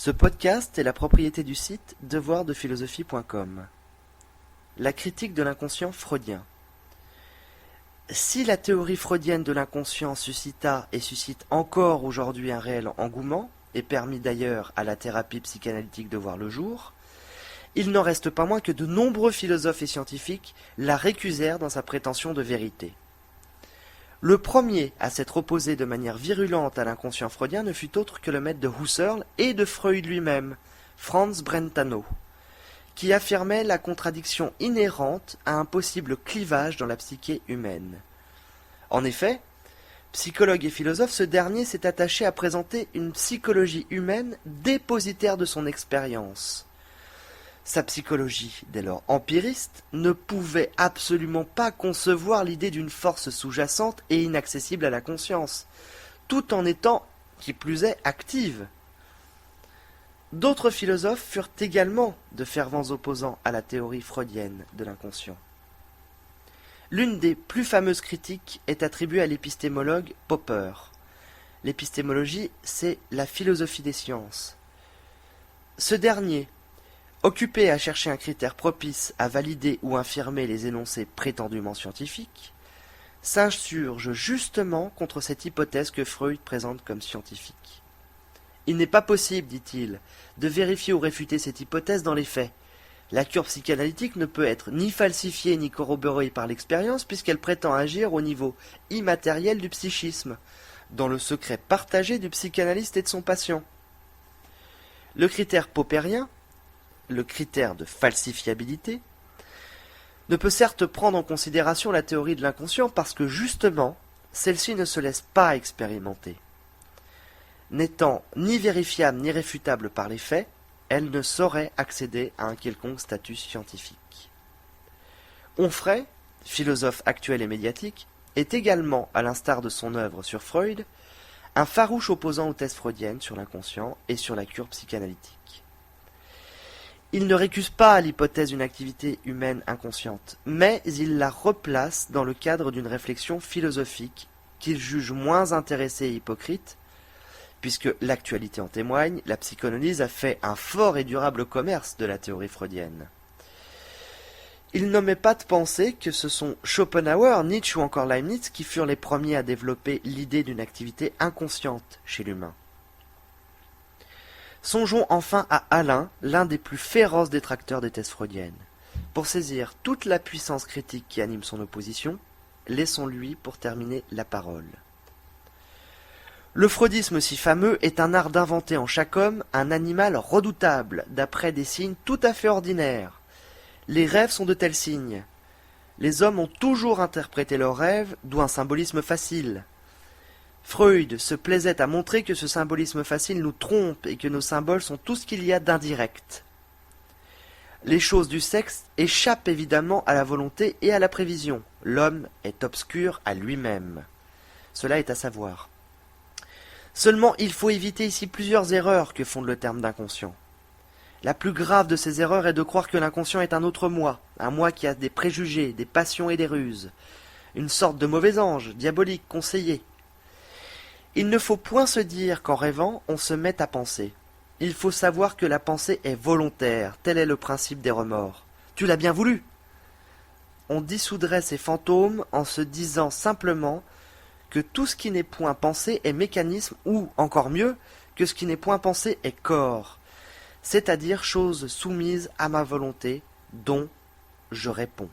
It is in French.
Ce podcast est la propriété du site devoirdephilosophie.com. La critique de l'inconscient freudien. Si la théorie freudienne de l'inconscient suscita et suscite encore aujourd'hui un réel engouement, et permis d'ailleurs à la thérapie psychanalytique de voir le jour, il n'en reste pas moins que de nombreux philosophes et scientifiques la récusèrent dans sa prétention de vérité. Le premier à s'être opposé de manière virulente à l'inconscient freudien ne fut autre que le maître de Husserl et de Freud lui-même, Franz Brentano, qui affirmait la contradiction inhérente à un possible clivage dans la psyché humaine. En effet, psychologue et philosophe, ce dernier s'est attaché à présenter une psychologie humaine dépositaire de son expérience. Sa psychologie, dès lors empiriste, ne pouvait absolument pas concevoir l'idée d'une force sous-jacente et inaccessible à la conscience, tout en étant, qui plus est, active. D'autres philosophes furent également de fervents opposants à la théorie freudienne de l'inconscient. L'une des plus fameuses critiques est attribuée à l'épistémologue Popper. L'épistémologie, c'est la philosophie des sciences. Ce dernier, occupé à chercher un critère propice à valider ou infirmer les énoncés prétendument scientifiques, s'insurge justement contre cette hypothèse que Freud présente comme scientifique. Il n'est pas possible, dit-il, de vérifier ou réfuter cette hypothèse dans les faits. La cure psychanalytique ne peut être ni falsifiée ni corroborée par l'expérience puisqu'elle prétend agir au niveau immatériel du psychisme, dans le secret partagé du psychanalyste et de son patient. Le critère popperien, le critère de falsifiabilité, ne peut certes prendre en considération la théorie de l'inconscient parce que justement, celle-ci ne se laisse pas expérimenter. N'étant ni vérifiable ni réfutable par les faits, elle ne saurait accéder à un quelconque statut scientifique. Onfray, philosophe actuel et médiatique, est également, à l'instar de son œuvre sur Freud, un farouche opposant aux thèses freudiennes sur l'inconscient et sur la cure psychanalytique. Il ne récuse pas l'hypothèse d'une activité humaine inconsciente, mais il la replace dans le cadre d'une réflexion philosophique qu'il juge moins intéressée et hypocrite, puisque l'actualité en témoigne, la psychanalyse a fait un fort et durable commerce de la théorie freudienne. Il n'omet pas de penser que ce sont Schopenhauer, Nietzsche ou encore Leibniz qui furent les premiers à développer l'idée d'une activité inconsciente chez l'humain. Songeons enfin à Alain, l'un des plus féroces détracteurs des thèses freudiennes. Pour saisir toute la puissance critique qui anime son opposition, laissons-lui pour terminer la parole. Le freudisme si fameux est un art d'inventer en chaque homme un animal redoutable, d'après des signes tout à fait ordinaires. Les rêves sont de tels signes. Les hommes ont toujours interprété leurs rêves, d'où un symbolisme facile. Freud se plaisait à montrer que ce symbolisme facile nous trompe et que nos symboles sont tout ce qu'il y a d'indirect. Les choses du sexe échappent évidemment à la volonté et à la prévision. L'homme est obscur à lui-même. Cela est à savoir. Seulement, il faut éviter ici plusieurs erreurs que fonde le terme d'inconscient. La plus grave de ces erreurs est de croire que l'inconscient est un autre moi, un moi qui a des préjugés, des passions et des ruses, une sorte de mauvais ange, diabolique, conseiller. Il ne faut point se dire qu'en rêvant, on se met à penser. Il faut savoir que la pensée est volontaire, tel est le principe des remords. Tu l'as bien voulu. On dissoudrait ces fantômes en se disant simplement que tout ce qui n'est point pensé est mécanisme ou, encore mieux, que ce qui n'est point pensé est corps, c'est-à-dire chose soumise à ma volonté dont je réponds.